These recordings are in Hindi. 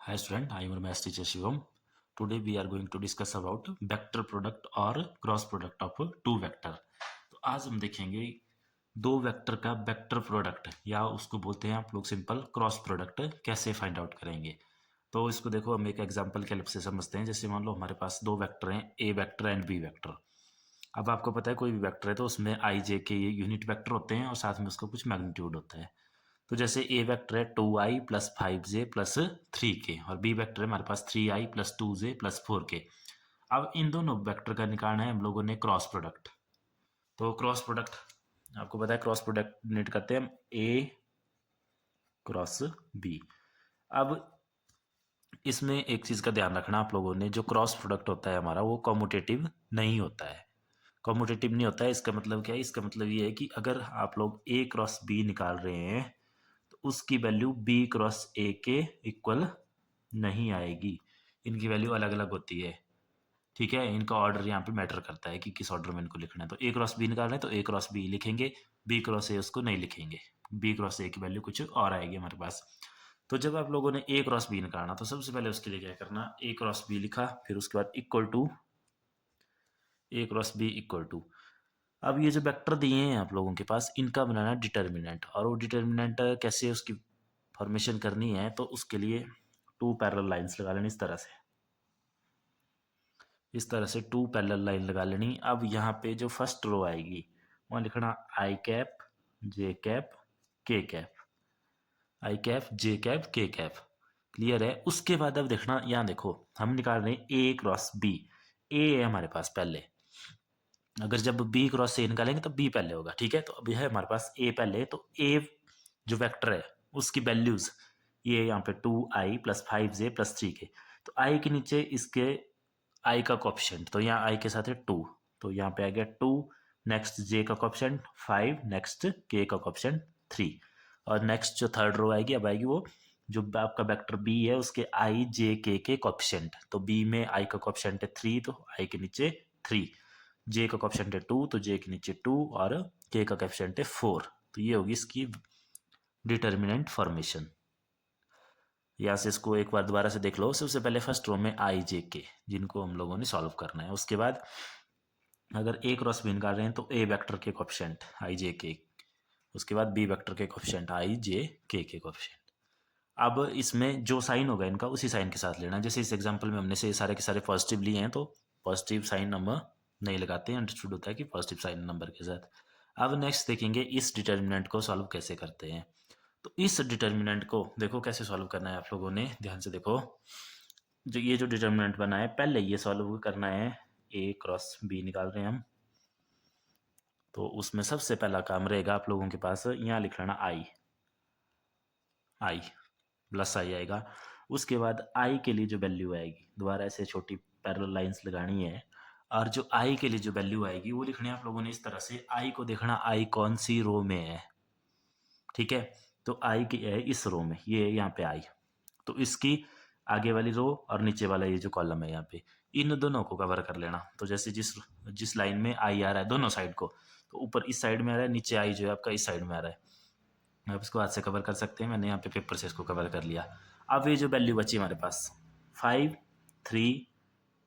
Hi student, I am your math teacher Shivam. Today we are going to discuss about vector product और cross product of two vector. तो आज हम देखेंगे दो वेक्टर का वेक्टर प्रोडक्ट या उसको बोलते हैं आप लोग सिंपल क्रॉस प्रोडक्ट कैसे फाइंड आउट करेंगे। तो इसको देखो हम एक एग्जांपल के हेल्प से समझते हैं। जैसे मान लो हमारे पास दो वेक्टर हैं, ए वेक्टर एंड बी वेक्टर। अब आपको पता है कोई भी वेक्टर है तो उसमें आई जे के ये यूनिट वेक्टर होते हैं और साथ में उसका कुछ मैग्नीट्यूड होता है। तो जैसे ए वेक्टर है 2i plus 5j plus 3k और बी वेक्टर है हमारे पास 3i plus 2j plus 4k। अब इन दोनों वेक्टर का निकालना है हम लोगों ने क्रॉस प्रोडक्ट। तो क्रॉस प्रोडक्ट आपको पता है क्रॉस प्रोडक्ट यूनिट करते हैं हम ए क्रॉस बी। अब इसमें एक चीज़ का ध्यान रखना आप लोगों ने, जो क्रॉस प्रोडक्ट होता है हमारा वो कॉम्यूटेटिव नहीं होता है। कॉम्यूटेटिव नहीं होता है इसका मतलब क्या है? इसका मतलब ये है कि अगर आप लोग ए क्रॉस बी निकाल रहे हैं तो उसकी वैल्यू बी क्रॉस ए के इक्वल नहीं आएगी। इनकी वैल्यू अलग अलग होती है। ठीक है, इनका ऑर्डर यहाँ पे मैटर करता है कि किस ऑर्डर में इनको लिखना है। तो ए क्रॉस बी निकाल रहे हैं तो ए क्रॉस बी लिखेंगे, बी क्रॉस ए उसको नहीं लिखेंगे। बी क्रॉस ए की वैल्यू कुछ और आएगी हमारे पास। तो जब आप लोगों ने ए क्रॉस बी निकालना तो सबसे पहले उसके लिए क्या करना, ए क्रॉस बी लिखा, फिर उसके बाद equal to A cross B equal to. अब ये जो वेक्टर दिए हैं आप लोगों के पास इनका बनाना डिटर्मिनेंट, और वो डिटर्मिनेंट कैसे उसकी फॉर्मेशन करनी है तो उसके लिए टू पैरेलल लाइंस लगा लेनी। इस तरह से टू पैरेलल लाइन लगा लेनी। अब यहाँ पे जो फर्स्ट रो आएगी वहाँ लिखना आई कैप जे कैप के कैप, आई कैप जे कैप के कैप। क्लियर है? उसके बाद अब देखना, यहाँ देखो हम निकाल रहे हैं ए क्रॉस बी। ए है हमारे पास पहले, अगर जब बी क्रॉस से निकालेंगे तो बी पहले होगा। ठीक है, तो अभी है हमारे पास ए पहले, तो ए जो वेक्टर है उसकी वैल्यूज ये यहाँ पे 2i plus 5j plus 3k। तो आई के नीचे इसके आई का कोएफिशिएंट, तो यहाँ आई के साथ है 2, तो यहाँ पे आ गया 2। नेक्स्ट जे का कोएफिशिएंट 5, नेक्स्ट के का कोएफिशिएंट 3। और नेक्स्ट जो थर्ड रो आएगी अब आएगी वो जो आपका वेक्टर बी है उसके आई जे के कोएफिशिएंट। तो बी में आई का कोएफिशिएंट है 3, तो आई के नीचे 3। जे का कोएफिशिएंट है 2, तो जे के नीचे 2 और के का कोएफिशिएंट है 4। तो ये होगी इसकी डिटर्मिनेंट फॉर्मेशन। यहाँ से इसको एक बार दोबारा से देख लो। सबसे पहले फर्स्ट रो में आई जे के जिनको हम लोगों ने सॉल्व करना है। उसके बाद अगर ए क्रॉस बी निकाल रहे हैं तो ए वेक्टर के कोएफिशिएंट आई जे के, उसके बाद बी वेक्टर के कोएफिशिएंट आई जे के कोएफिशिएंट। अब इसमें जो साइन होगा इनका उसी साइन के साथ लेना। जैसे इस एग्जांपल में हमने से सारे के सारे पॉजिटिव लिए हैं तो पॉजिटिव साइन नंबर नहीं लगाते हैं, अंडरस्टूड होता है कि पॉजिटिव साइन नंबर के साथ। अब नेक्स्ट देखेंगे इस डिटर्मिनेंट को सॉल्व कैसे करते हैं। तो इस डिटर्मिनेंट को देखो कैसे सॉल्व करना है आप लोगों ने, ध्यान से देखो। जो ये जो डिटर्मिनेंट बना है पहले ये सॉल्व करना है। ए क्रॉस बी निकाल रहे हैं हम, तो उसमें सबसे पहला काम रहेगा आप लोगों के पास यहाँ लिख लेना आई, आई प्लस आई आएगा। उसके बाद आई के लिए जो वैल्यू आएगी दोबारा ऐसे छोटी पैरेलल लाइंस लगानी है, और जो आई के लिए जो वैल्यू आएगी वो लिखनी है आप लोगों ने इस तरह से। आई को देखना आई कौन सी रो में है। ठीक है, तो आई की है इस रो में, ये यहाँ पे आई, तो इसकी आगे वाली रो और नीचे वाला ये जो कॉलम है यहाँ पे इन दोनों को कवर कर लेना। तो जैसे जिस जिस लाइन में आई आ रहा है दोनों साइड को, तो ऊपर इस साइड में आ रहा है, नीचे आई जो है आपका इस साइड में आ रहा है। आप इसको हाथ से कवर कर सकते हैं, मैंने यहाँ पे पेपर से इसको कवर कर लिया। अब ये जो वैल्यू बची हमारे पास 5 3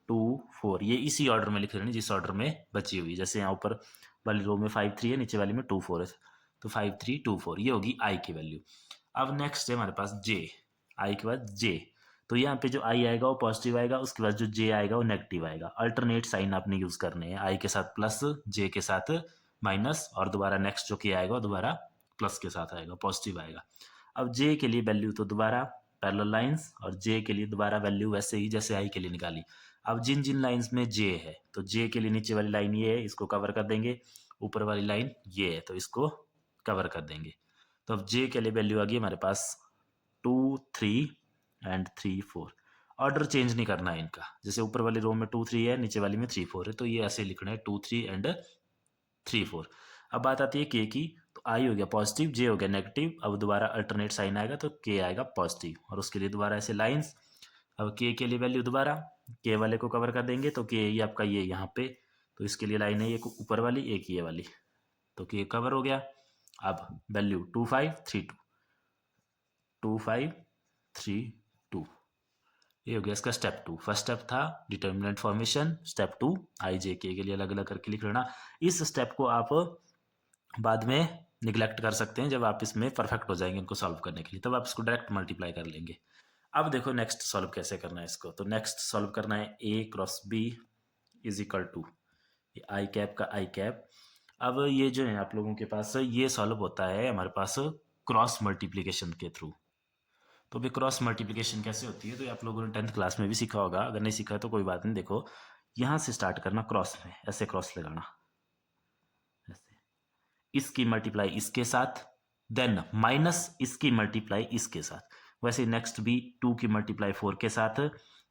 2 4, ये इसी ऑर्डर में लिख लेनी जिस ऑर्डर में बची हुई। जैसे यहाँ ऊपर वाली रो में 5 3 है, नीचे वाली में 2 4 है, तो 5 3 2 4 ये होगी आई की वैल्यू। अब नेक्स्ट है हमारे पास जे, आई के बाद जे। तो यहाँ पे जो आई आएगा वो पॉजिटिव आएगा, उसके बाद जो जे आएगा वो नेगेटिव आएगा। अल्टरनेट साइन आपने यूज करने हैं, आई के साथ प्लस जे के साथ माइनस, और दोबारा नेक्स्ट जो के आएगा दोबारा प्लस के साथ आएगा, पॉजिटिव आएगा। अब जे के लिए वैल्यू तो दोबारा पैरेलल लाइंस, और जे के लिए दोबारा वैल्यू वैसे ही जैसे आई के लिए निकाली। अब जिन जिन लाइंस में जे है तो जे के लिए नीचे वाली लाइन ये है, इसको कवर कर देंगे। ऊपर वाली लाइन ये है तो इसको कवर कर देंगे। तो अब जे के लिए वैल्यू आ गई हमारे पास 2 3 एंड 3 4। ऑर्डर चेंज नहीं करना है इनका, जैसे ऊपर वाली रो में 2 3 है, नीचे वाली में 3 4 है, तो ये ऐसे लिखना है 2 3 एंड 3 4। अब बात आती है के की, तो आई हो गया पॉजिटिव, जे हो गया नेगेटिव। अब दोबारा अल्टरनेट साइन आएगा तो के आएगा पॉजिटिव, और उसके लिए दोबारा ऐसे लाइंस। अब के लिए वैल्यू दोबारा के वाले को कवर कर देंगे, तो के ये आपका ये यहाँ पे, तो इसके लिए लाइन है ये ऊपर वाली एक ये वाली, तो के कवर हो गया। अब वैल्यू 2 5 3 2, 2 5 3 2, ये हो गया इसका स्टेप 2। फर्स्ट स्टेप था डिटर्मिनेंट फॉर्मेशन, स्टेप 2 आई जे के लिए अलग अलग करके लिख लेना। इस स्टेप को आप बाद में निगलेक्ट कर सकते हैं जब आप इसमें परफेक्ट हो जाएंगे इनको सॉल्व करने के लिए, तब आप इसको डायरेक्ट मल्टीप्लाई कर लेंगे। अब देखो नेक्स्ट सॉल्व कैसे करना है इसको। तो नेक्स्ट सॉल्व करना है A cross B is equal to I cap का आई कैप। अब ये जो है आप लोगों के पास ये सॉल्व होता है हमारे पास क्रॉस मल्टीप्लिकेशन के थ्रू। तो भी क्रॉस मल्टीप्लिकेशन कैसे होती है तो ये आप लोगों ने 10th क्लास में भी सीखा होगा, अगर नहीं सीखा है तो कोई बात नहीं। देखो यहाँ से स्टार्ट करना क्रॉस में, ऐसे क्रॉस लगाना, ऐसे इसकी मल्टीप्लाई इसके साथ, देन माइनस इसकी मल्टीप्लाई इसके साथ। वैसे नेक्स्ट भी 2 की मल्टीप्लाई 4 के साथ,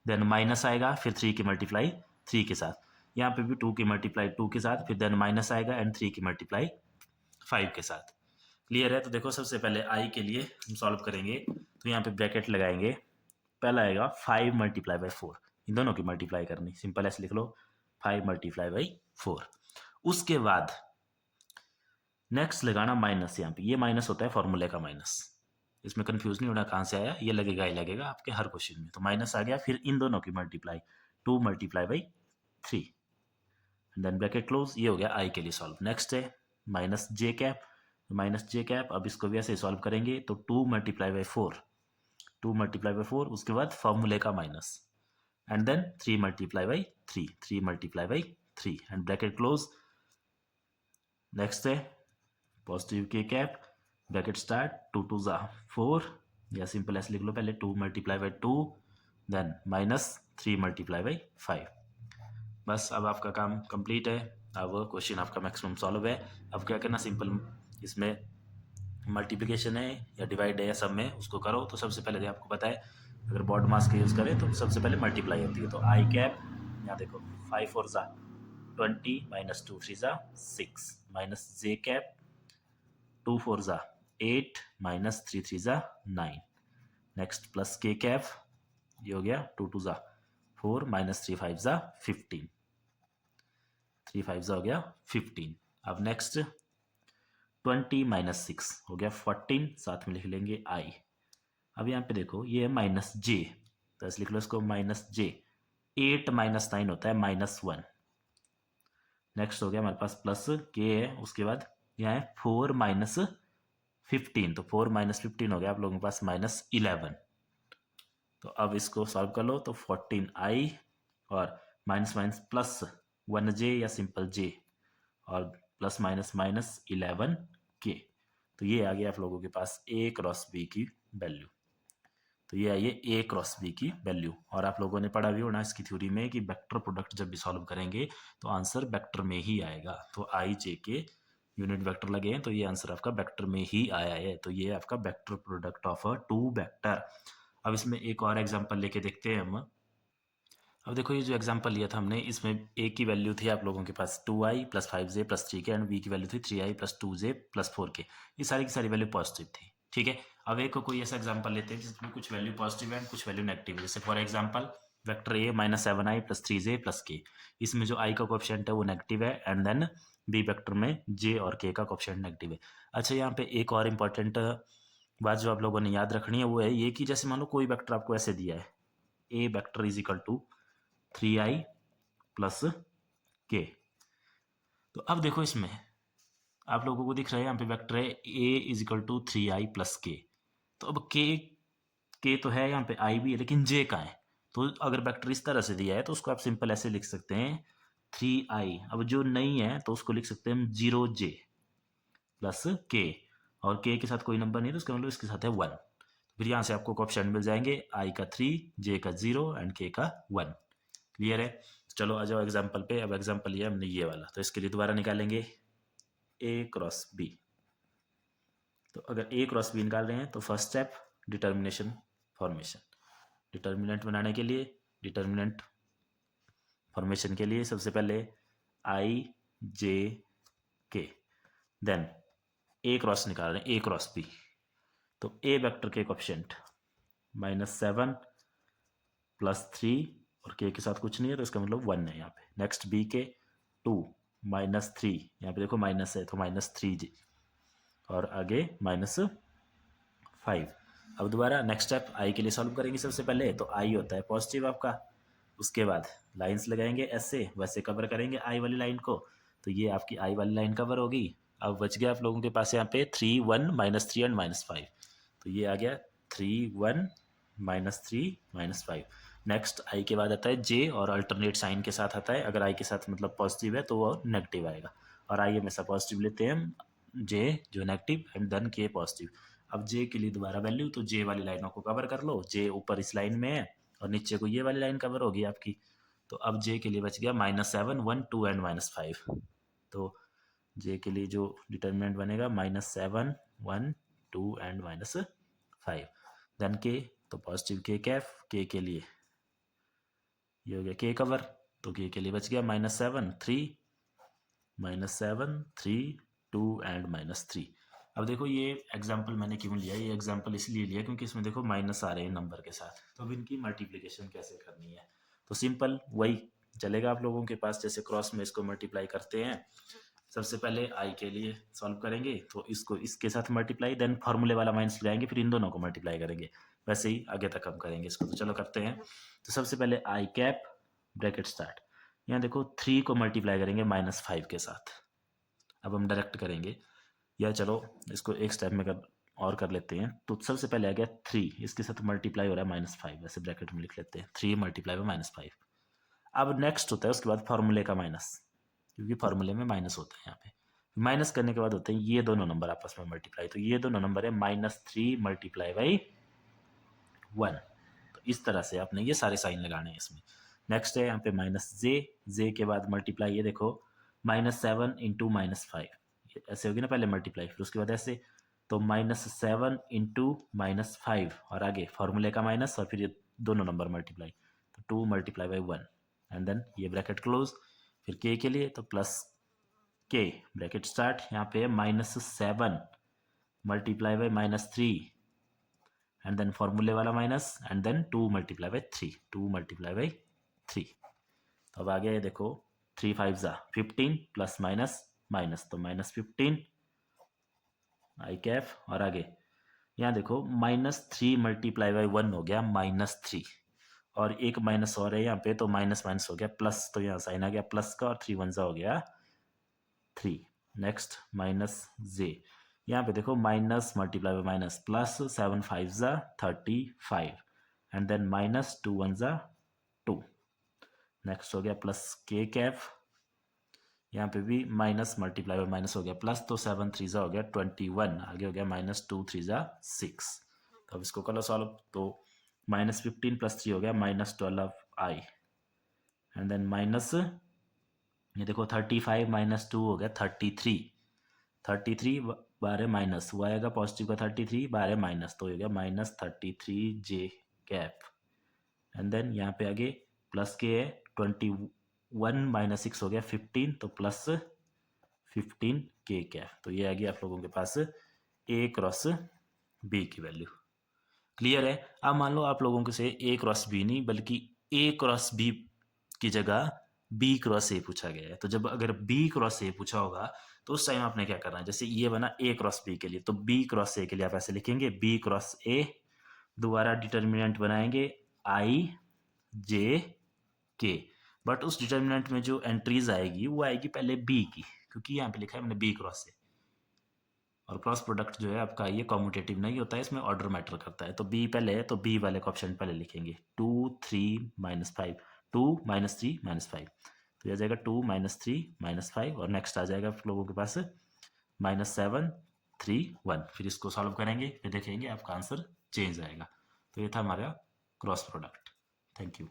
देन माइनस आएगा, फिर 3 की मल्टीप्लाई 3 के साथ। यहाँ पे भी 2 की मल्टीप्लाई 2 के साथ, फिर देन माइनस आएगा एंड 3 की मल्टीप्लाई 5 के साथ। क्लियर है? तो देखो सबसे पहले आई के लिए हम सॉल्व करेंगे, तो यहाँ पे ब्रैकेट लगाएंगे। पहला आएगा 5 मल्टीप्लाई बाई 4, इन दोनों की मल्टीप्लाई करनी, सिंपल ऐसे लिख लो 5 मल्टीप्लाई बाई 4। उसके बाद नेक्स्ट लगाना माइनस, यहाँ पे ये माइनस होता है फॉर्मूले का माइनस, इसमें कंफ्यूज नहीं होना कहाँ से आया, ये लगेगा ही लगेगा आपके हर क्वेश्चन में। तो माइनस आ गया, फिर इन दोनों की multiply 2 multiply by 3 then bracket close. ये हो गया आई के लिए सॉल्व। नेक्स्ट है minus J cap, minus J cap, अब इसको भी ऐसे सॉल्व करेंगे तो 2 मल्टीप्लाई बाई 4, 2 मल्टीप्लाई बाई 4, उसके बाद फॉर्मूले का minus and then 3 multiply by 3, 3 multiply by 3 and bracket close. Next है positive K cap, bracket start 2 2 ज़ा 4, या सिंपल ऐसे लिख लो पहले 2 multiply by 2 then minus 3 multiply by 5। बस अब आपका काम कंप्लीट है, अब क्वेश्चन आपका मैक्सिमम सॉल्व है। अब क्या करना, सिंपल इसमें मल्टीप्लिकेशन है या डिवाइड है या सब में उसको करो। तो सबसे पहले आपको पता है अगर बॉड मास का यूज़ करें तो सबसे पहले मल्टीप्लाई होती है। तो आई कैप, यहाँ देखो 5 4 ज़ा 20 माइनस 2 3 ज़ा 6 माइनस जे कैप 2 4 ज़ा 8 माइनस 3 3 ज़ा 9। नेक्स्ट प्लस के कैप, ये हो गया 2 2 ज़ा 4 माइनस 3 5 ज़ा 15, 3 5 ज़ा हो गया 15। अब नेक्स्ट 20 माइनस 6 हो गया 14, साथ में लिख लेंगे आई। अब यहाँ पे देखो ये है माइनस जे, तो ऐसे लिख लो इसको माइनस जे। 8 माइनस 9 होता है माइनस 1। नेक्स्ट हो गया हमारे पास प्लस के है, उसके बाद यहाँ है 4 माइनस 15, तो 4 माइनस 15 हो गया आप लोगों के पास माइनस 11। तो अब इसको सॉल्व कर लो तो 14 आई और माइनस माइनस प्लस 1 जे या सिंपल जे और प्लस माइनस माइनस 11 के। तो ये आ गया आप लोगों के पास ए क्रॉस बी की वैल्यू। तो ये आई है ए क्रॉस बी की वैल्यू। और आप लोगों ने पढ़ा भी होना इसकी थ्योरी में कि वेक्टर प्रोडक्ट जब भी सॉल्व करेंगे तो आंसर वेक्टर में ही आएगा। तो आई जे के यूनिट वेक्टर लगे हैं तो ये आंसर आपका वेक्टर में ही आया है। तो ये आपका vector product of a two vector. अब इसमें एक और एग्जांपल लेके देखते हैं हम। अब देखो ये जो एग्जांपल लिया था हमने, इसमें ए की वैल्यू थी आप लोगों के पास 2i plus 5j plus 3k and B की वैल्यू थी 3i plus 2j plus 4k। ये सारी की सारी वैल्यू पॉजिटिव थी, ठीक है। अब एक को कोई ऐसा एग्जांपल लेते हैं जिसमें कुछ वैल्यू पॉजिटिव है एंड कुछ वैल्यू नेगेटिव है। जैसे for example vector A minus 7i plus 3j plus k, इसमें जो i का कोएफिशिएंट है वो नेगेटिव है एंड देन बी वेक्टर में j और k का कोएफिशिएंट नेगेटिव है। अच्छा यहाँ पे एक और इम्पॉर्टेंट बात जो आप लोगों ने याद रखनी है वो है ये कि जैसे मान लो कोई वेक्टर आपको ऐसे दिया है, A vector is equal to 3i plus K. तो अब देखो इसमें आप लोगों को दिख रहा है यहाँ पे वेक्टर है a is equal to 3i plus K. तो अब के तो है यहाँ पे i भी है लेकिन j का है। तो अगर वेक्टर इस तरह से दिया है तो उसको आप सिंपल ऐसे लिख सकते हैं 3i। अब जो नहीं है तो उसको लिख सकते हैं 0j प्लस के, और के के साथ कोई नंबर नहीं है तो उसका मतलब इसके साथ है 1। फिर यहाँ से आपको ऑप्शन मिल जाएंगे i का 3, j का 0 एंड k का 1। क्लियर है? चलो आ जाओ एग्जाम्पल पे। अब एग्जाम्पल लिया हमने ये वाला, तो इसके लिए दोबारा निकालेंगे ए क्रॉस बी। तो अगर ए क्रॉस बी निकाल रहे हैं तो first step determination formation. Determinant बनाने के लिए, डिटर्मिनेंट फॉर्मेशन के लिए सबसे पहले आई जे के, देन ए क्रॉस निकाल रहे हैं ए क्रॉस बी। तो ए वेक्टर के कोएफिशिएंट -7 प्लस 3 और के के साथ कुछ नहीं है तो इसका मतलब 1 है यहाँ पे। नेक्स्ट बी के 2 -3, यहाँ पे देखो माइनस है तो -3j और आगे -5। अब दोबारा नेक्स्ट स्टेप आई के लिए सॉल्व करेंगे। सबसे पहले तो आई होता है पॉजिटिव आपका, उसके बाद लाइंस लगाएंगे ऐसे, वैसे कवर करेंगे आई वाली लाइन को, तो ये आपकी आई वाली लाइन कवर होगी। अब बच गया आप लोगों के पास यहाँ पे 3 1 -3 एंड -5, तो ये आ गया 3 1 -3 -5। नेक्स्ट आई के बाद आता है जे, और अल्टरनेट साइन के साथ आता है। अगर आई के साथ मतलब पॉजिटिव है तो वो नेगेटिव आएगा, और आई हमेशा पॉजिटिव लेते हैं हम, जे जो नेगेटिव एंड देन के पॉजिटिव। अब जे के लिए दोबारा वैल्यू, तो जे वाली लाइनों को कवर कर लो, जे ऊपर इस लाइन में है और नीचे को ये वाली लाइन कवर होगी आपकी। तो अब जे के लिए बच गया -7 1 2 एंड -5। तो जे के लिए जो डिटर्मिनेंट बनेगा -7 1 2 एंड -5। देन के, तो पॉजिटिव के कैफ, के लिए ये हो गया के कवर, तो के लिए बच गया -7 3 -7 3 2 एंड -3। अब देखो ये एग्जाम्पल मैंने क्यों लिया, ये एग्जाम्पल इसलिए लिया क्योंकि इसमें देखो माइनस आ रहे हैं नंबर के साथ, तो अब इनकी मल्टीप्लिकेशन कैसे करनी है। तो सिंपल वही चलेगा आप लोगों के पास, जैसे क्रॉस में इसको मल्टीप्लाई करते हैं। सबसे पहले आई के लिए सॉल्व करेंगे, तो इसको इसके साथ मल्टीप्लाई, देन फार्मूले वाला माइनस लगाएंगे, फिर इन दोनों को मल्टीप्लाई करेंगे। वैसे ही आगे तक हम करेंगे इसको, तो चलो करते हैं। तो सबसे पहले आई कैप ब्रैकेट स्टार्ट, यहाँ देखो 3 को मल्टीप्लाई करेंगे -5 के साथ। अब हम डायरेक्ट करेंगे, या चलो इसको एक स्टेप में कर लेते हैं। तो सबसे पहले आ गया 3, इसके साथ मल्टीप्लाई हो रहा है -5, वैसे ब्रैकेट में लिख लेते हैं 3 मल्टीप्लाई बाय -5। अब नेक्स्ट होता है उसके बाद फार्मूले का माइनस, क्योंकि फार्मूले में माइनस होता है यहाँ पे। माइनस करने के बाद होते हैं ये दोनों नंबर आपस में मल्टीप्लाई, तो ये दोनों नंबर है -3 मल्टीप्लाई बाई 1। तो इस तरह से आपने ये सारे साइन लगाने हैं इसमें। नेक्स्ट है यहाँ पे जे के बाद मल्टीप्लाई, ये देखो -7 इंटू -5, ऐसे होगी ना पहले मल्टीप्लाई, फिर उसके बाद ऐसे, तो -7 इंटू -5 और आगे फार्मूले का माइनस, और फिर ये दोनों नंबर मल्टीप्लाई, तो 2 मल्टीप्लाई बाई 1 एंड देन ये ब्रैकेट क्लोज। फिर के लिए तो प्लस के ब्रैकेट स्टार्ट, यहाँ पे -7 मल्टीप्लाई बाई -3 एंड देन फार्मूले वाला minus, and then 2 multiply by 3, 2 multiply by 3। तो अब आ गया ये देखो 3 5 15 प्लस माइनस माइनस, तो -15 आई कैफ, और आगे यहाँ देखो -3 मल्टीप्लाई बाई 1 हो गया -3, और एक माइनस और है यहाँ पे, तो माइनस माइनस हो गया प्लस, तो यहाँ साइन आ गया प्लस का, और 3 1 हो गया 3। नेक्स्ट माइनस जे, यहाँ पे देखो minus multiply by minus, plus 7 5 35 and then -2 1 2। Next हो गया प्लस के कैफ, यहाँ पे भी माइनस मल्टीप्लाई बाय माइनस हो गया प्लस, तो 7 3 हो गया 21, आगे हो गया -2 3 6। तो अब इसको करो सॉल्व, तो -15 + 3 हो गया -12 आई, एंड देन माइनस, ये देखो 35 - 2 हो गया 33, 33 बारह माइनस, वो आएगा पॉजिटिव का 33 बारह माइनस, तो हो गया -33 जे कैप, एंड देन यहाँ पे आगे प्लस के है 21 - 6 हो गया 15, तो प्लस 15 के कैप। तो ये आ गया आप लोगों के पास ए क्रॉस बी की वैल्यू। क्लियर है। अब मान लो आप लोगों के से ए क्रॉस बी नहीं बल्कि ए क्रॉस बी की जगह बी क्रॉस ए पूछा गया है, तो जब अगर बी क्रॉस ए पूछा होगा तो उस टाइम आपने क्या करना है, जैसे ये बना ए क्रॉस बी के लिए, तो बी क्रॉस ए के लिए आप ऐसे लिखेंगे बी क्रॉस ए, दोबारा डिटर्मिनेंट बनाएंगे आई जे के, बट उस डिटर्मिनेंट में जो एंट्रीज आएगी वो आएगी पहले बी की, क्योंकि यहाँ पे लिखा है मैंने बी क्रॉस ए, और क्रॉस प्रोडक्ट जो है आपका ये कॉम्यूटेटिव नहीं होता है, इसमें ऑर्डर मैटर करता है। तो बी पहले है तो बी वाले का ऑप्शन पहले लिखेंगे 2 3 -5, 2 -3 -5, तो यह आ जाएगा 2 -3 -5, और नेक्स्ट आ जाएगा आप लोगों के पास -7 3 1। फिर इसको सॉल्व करेंगे, फिर देखेंगे आपका आंसर चेंज आएगा। तो ये था हमारा क्रॉस प्रोडक्ट। Thank you.